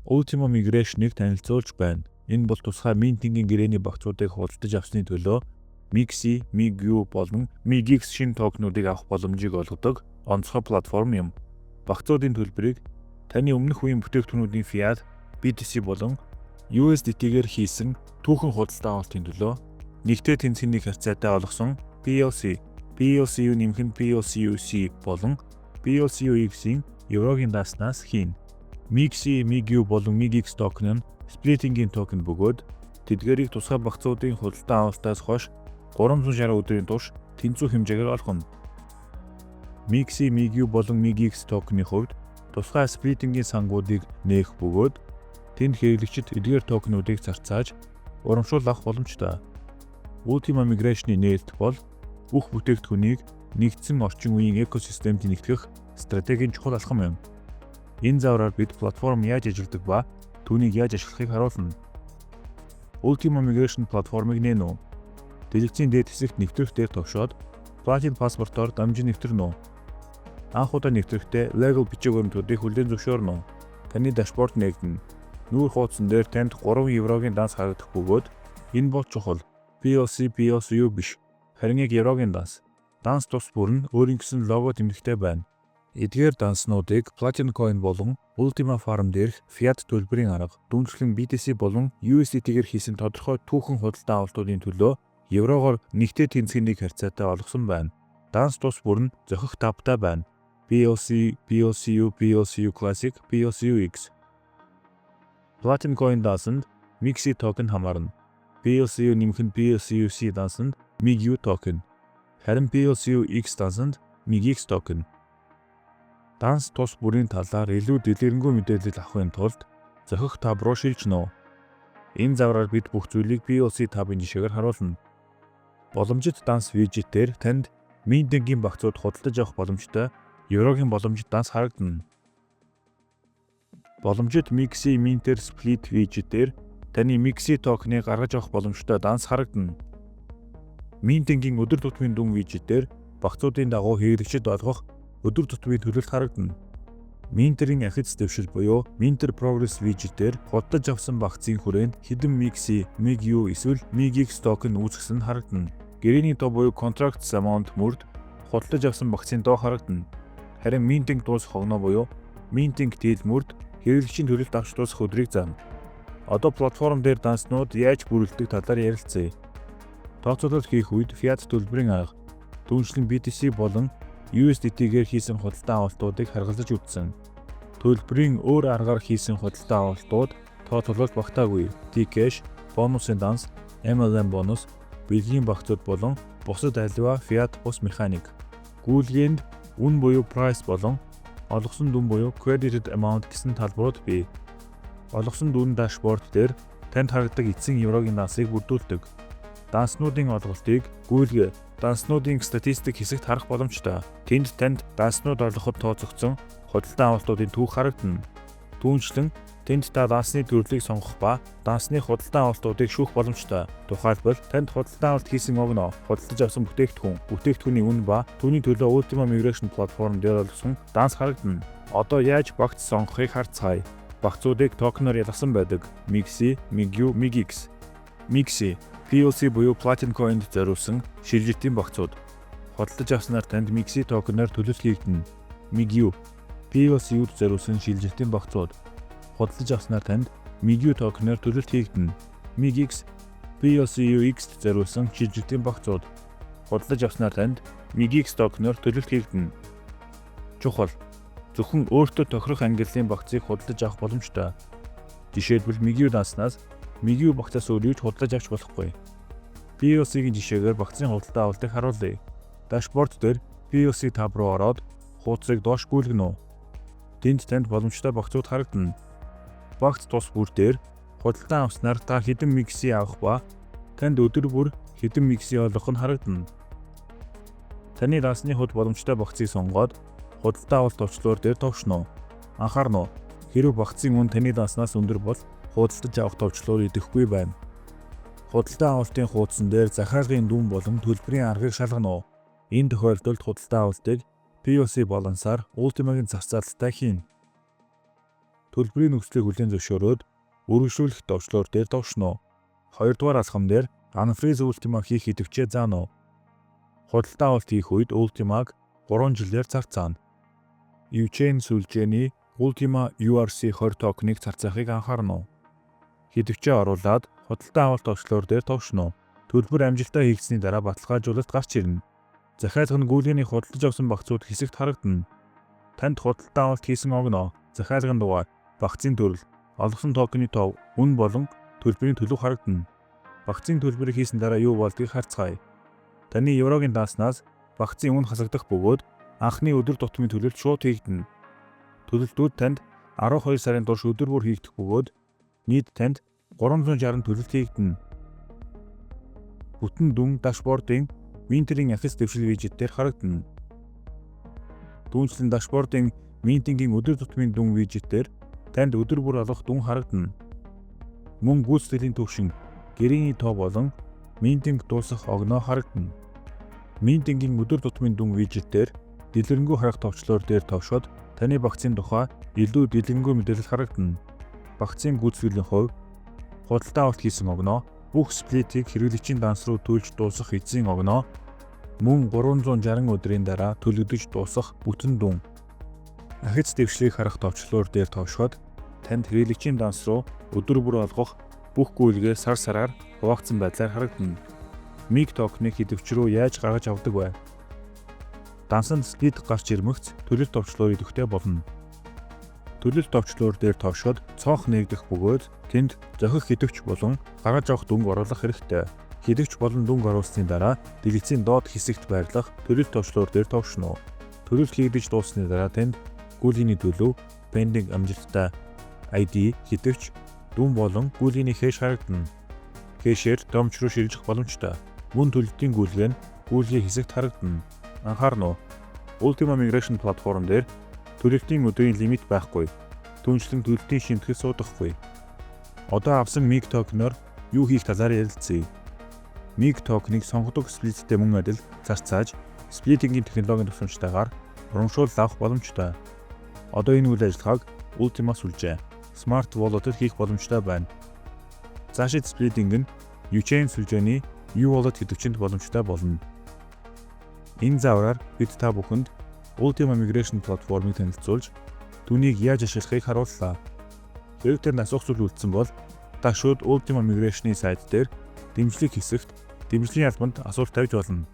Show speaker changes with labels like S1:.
S1: Ultima Migration-ыг танилцуулж байна. Энэ бол тусгай минтингийн гэрээний багцуудыг худалдаж авсны төлөө Mixi, MiGU болон MiGX шинэ токенуудыг авах боломжийг олгодог онцгой платформ юм. Багцуудын төлбөрийг таны өмнөх үеийн бүтээгдэхүүнүүдийн fiat, BTC болон USDT-гээр хийсэн түүхэн худалдаа авалтын төлөө нэгтэй тэнцвэрийн харьцаатай олгосон PLC, PLCU нэмэх нь PLCUC болон PLCUX-ийн еврогийн дааснаас хийн. Mixi, MiGU болон MiGX токен нь сплитингийн токен бөгөөд тэдгээрийг тусгай багцуудын худалдаа авалтаас хойш 360 өдрийн турш тэнцүү хэмжээгээр олгоно. Mixi, MiGU болон MiGX токены хувьд тусгай сплитингийн сангуудыг нээх бөгөөд тэнд хэрэглэгчид эдгээр токенуудыг зарцааж урамшуул авах боломжтой. Ultima Migration-ы нээлт бол бүх бүтээгдэхүүнийг нэгдсэн орчин үеийн экосистемд нэгтгэх стратегийн чухал алхам юм. Энэ завраар бид платформ яаж ажилладаг ба түүнийг яаж ашиглахыг харуулна. Ultima Migration платформыг нээнэ үү? Дэлгэцийн дээд хэсэгт нэвтрэх дээр товшоод Platin паспортоор дамжин нэвтрэнэ үү? Анх удаа нэвтрэхдээ legal бичиг баримтуудыг хүлээн зөвшөөрнө үү? Таны дашборд нээгдэнэ. Нүүр хуудсан дээр танд 3 еврогийн данс харагдах бөгөөд энэ бол чухал. PLC, PLCU биш. Харин яг еврогийн данс. Данс тус бүр нь өөрийн гэсэн лого тэмдэгтэй байна. Эдгээр данснуудыг Platin Coin болон Ultima Farm дээрх fiat төлбөрийн арга, дүүнчлэн BTC болон USDT-гээр хийсэн тодорхой түүхэн худалдаа авалтуудын төлөө еврогоор нэгтэй тэнцвэрийн харьцаатай олгосон байна. Данс тус бүр нь зохих тавтай байна. PLC, PLCU, PLCU Classic, PLCUX. Platin Coin дансанд Mixi токен хамаарна. PLCU нэмэх нь PLCUC дансанд MiGU токен. Харин PLCUX дансанд MiGX токен. Данс тус бүрийн талаар илүү дэлгэрэнгүй мэдээлэл авахын тулд зохих таб руу шилжнэ. Энэ завраар бид бүх зүйлийг PLC табын жишээгээр харуулна. Боломжит данс виджетээр танд минтингийн багцууд худалдаж авах боломжтой еврогийн боломжит данс харагдана. Боломжит Mixi Minter Split виджетээр таны Mixi токеныг гаргаж авах боломжтой данс харагдана. Минтингийн өдөр тутмын дүн виджетээр багцуудын дагуу хэрэглэгчид олгох өдөр тутмын төлөлт харагдана. Минтерийн ахиц дэвшил буюу Minter Progress виджетээр худалдаж авсан багцын хүрээнд хэдэн Mixi, MiGU эсвэл MiGX токен үүсгэсэн харагдана. Гэрээний доо буюу Contracts Amount мөрд худалдаж авсан багцын доо харагдана. Харин Minting дуусах огноо буюу Minting Till мөрд хэрэглэгчийн төлөлт авч дуусах өдрийг зарна. Одоо платформ дээр данснууд яаж бүрэлдэх талаар ярилцъя. Тооцоолол хийх үед fiat төлбөрийн арга, дүүнчлэн BTC болон USDT-гээр хийсэн худалдаа авалтуудыг харгалзаж үзсэн. Төлбөрийн өөр аргаар хийсэн худалдаа авалтууд тооцоолол багтаагүй. T-Cash, бонусын данс, MLM бонус, бэлгийн багцууд болон бусад аливаа fiat бус механик. Гүйлгээнд үн буюу price болон олгосон дүн буюу credited amount гэсэн талбарууд бий. Олгосон дүн дашборд дээр танд харагдаг эцсийн еврогийн дансыг бүрдүүлдэг. Данснуудын олголтыг гүйлгээ данснуудын статистик хэсэгт харах боломжтой. Тэнд танд данснууд олгоход тооцогдсон худалдаа авалтуудын түүх харагдана. Түүнчлэн тэнд та дансны төрлийг сонгох ба дансны худалдаа авалтуудыг шүүх боломжтой. Тухайлбал танд худалдаа авалт хийсэн огноо, худалдаж авсан бүтээгдэхүүний үн ба түүний төлөө Ultima Migration платформ дээр олгосон данс харагдана. Одоо яаж багц сонгохыг харцгаая. Багцуудыг токеноор ялгасан байдаг. Mixi, MiGU, MiGX. Mixi PLC буюу Platin Coin-д зориулсан шилжилтийн багцууд. Худалдаж авснаар танд Mixi токеноор төлөлт хийгдэнэ. MiGU PLC-д зориулсан шилжилтийн багцууд. Худалдаж авснаар танд MiGU токеноор төлөлт хийгдэнэ. MiGX PLCUX-д зориулсан шилжилтийн багцууд. Худалдаж авснаар танд MiGX токеноор төлөлт хийгдэнэ. Чухал. Зөвхөн өөртөө тохирох ангиллын багцыг худалдаж авах боломжтой. Жишээлбэл MiGU данснаас MiGU багцаас өөр юу ч худалдаж авч болохгүй. PLC-гийн жишээгээр багцын худалдаа авалтыг харуулъя. Дашборд дээр PLC таб руу ороод хуудсыг доош гүйлгэнэ үү. Тэнд танд боломжтой багцууд харагдана. Багц тус бүр дээр худалдаа авснаар та хэдэн Mixi авах ба танд өдөр бүр хэдэн Mixi олгох нь харагдана. Таны дансны хувьд боломжтой багцыг сонгоод худалдаа авалт орчлуур дээр товшно. Анхаарна уу? Хэрэв багцын үн таны данснаас өндөр бол худалдаж авах товчлуур идэхгүй байна. Худалдаа авалтын хуудсан дээр захиалгын дүн болон төлбөрийн аргыг шалгана уу? Энэ тохиолдолд худалдаа авалтыг PLC балансаар Ultima-гийн зах зээлтэй хийн. төлбөрийн нөхцөлийг хүлээн зөвшөөрөөд үргэлжлүүлэх товчлоор дээр товшно. 2 дугаар алхам дээр Unfreeze Ultima хийх идэвхжээ заано. Худалдаа авалт хийх үед Ultima-г 3 жилээр зарцаана. Evchain сүлжээний Ultima URC 20 токеныг зарцаахыг анхаарна. Идэвхжээ оруулаад худалдаа авалт товчлоор дээр товшно. Төлбөр амжилтаа хийгдсэний дараа баталгаажуулалт гарч ирнэ. Захиалга нь гүйлгээний худалдаж авсан багцууд хэсэгт харагдана. Танд худалдаа авалт хийсэн огноо, захиалгын дугаар, багцын төрөл, олгосон токены тов, үн болон төлбөрийн төлөв харагдана. Багцын төлбөрийг хийсэн дараа юу болдгийг харцгаая. Таны еврогийн дааснаас багцын үн хасагдах бөгөөд анхны өдөр тутмын төлөлт шууд хийгдэнэ. Төлөлтүүд танд 12 сарын турш өдөр бүр хийгдэх бөгөөд нийт танд 360 төлөлт хийгдэнэ. Бүтэн дүн дашбордын Минтийн ахис дэвшил виджет дээр харагдана. Түүнчлэн дашбордын Минтийн өдөр тутмын дүн виджет дээр танд өдөр бүр алах дүн харагдана. Мөн гүйцэтгэлийн түвшин, гэрээний тоо болон Минтинг дуусах огноо харагдана. Минтийн өдөр тутмын дүн виджет дээр дэлгэрэнгүй харах товчлоор дээр товшоод таны багцын тухай илүү дэлгэрэнгүй мэдээлэл харагдана. Багцын гүйцэтгэлийн хувь, худалдаа авалт хийсэн огноо, бүх сплитийг хэрэглэгчийн данс руу төлж дуусгах эзэн огноо, мөн 360 өдрийн дараа төлөгдөж дуусах бүтэн дүн. Ахиц дэвшлийг харах товчлоор дээр товшоод танд хэрэглэгчийн данс руу өдөр бүр олгох бүх гүйлгээ сар сараар хуваагдсан байдлаар харагдана. Mig токеныг идэвч рүү яаж гаргаж авдаг вэ? Дансанд сплит гарч ирмэгц төлөлт товчлоор идэвхтэй болно. Төлөлт товчлоор дээр товшоод цонх нэгдэх бөгөөд тэнд зохих идэвч болон гаргаж авах дүнг оруулах хэрэгтэй. Идэвч болон дүнг оруулсны дараа дэлгэцийн доод хэсэгт байрлах төлөлт товчлоор дээр товшно. Төлөлт хийгдэж дууссаны дараа танд гүйлгээний төлөв, pending амжилттай ID, идэвч, дүн болон гүйлгээний хэш харагдана. Хэшээр домч руу шилжих боломжтой. Мөн төлөлтийн гүйлгээ нь гүйлгээ хэсэгт харагдана. Анхаарна уу? Ultima Migration платформ дээр төлөлтийн өдрийн лимит байхгүй. Түүнчлэн төлөлтийн шимтгэл суудахгүй. Одоо авсан Mig токеноор юу хийх талаар ярилцъя. Mig токеныг сонгодог сплиттэй мөн адил зарцааж, сплитингийн технологийн тусламжтайгаар урамшуул авах боломжтой. Одоо энэ үйл ажиллагааг Ultima сүлжээ Smart Wallet-д хийх боломжтой байна. Цаашид сплитинг нь Evchain сүлжээний U-Wallet хэвчэнд боломжтой болно. Энэ заавраар бид та бүхэнд Ultima Migration платформыг танилцуулж, түүнийг яаж ашиглахыг харууллаа. Хэрэг танд асуух зүйл үлдсэн бол та шууд Ultima Migration-ийн сайт дээр дэмжлэг хэсэгт дэмжлэгийн албанд асуулт тавьж болно.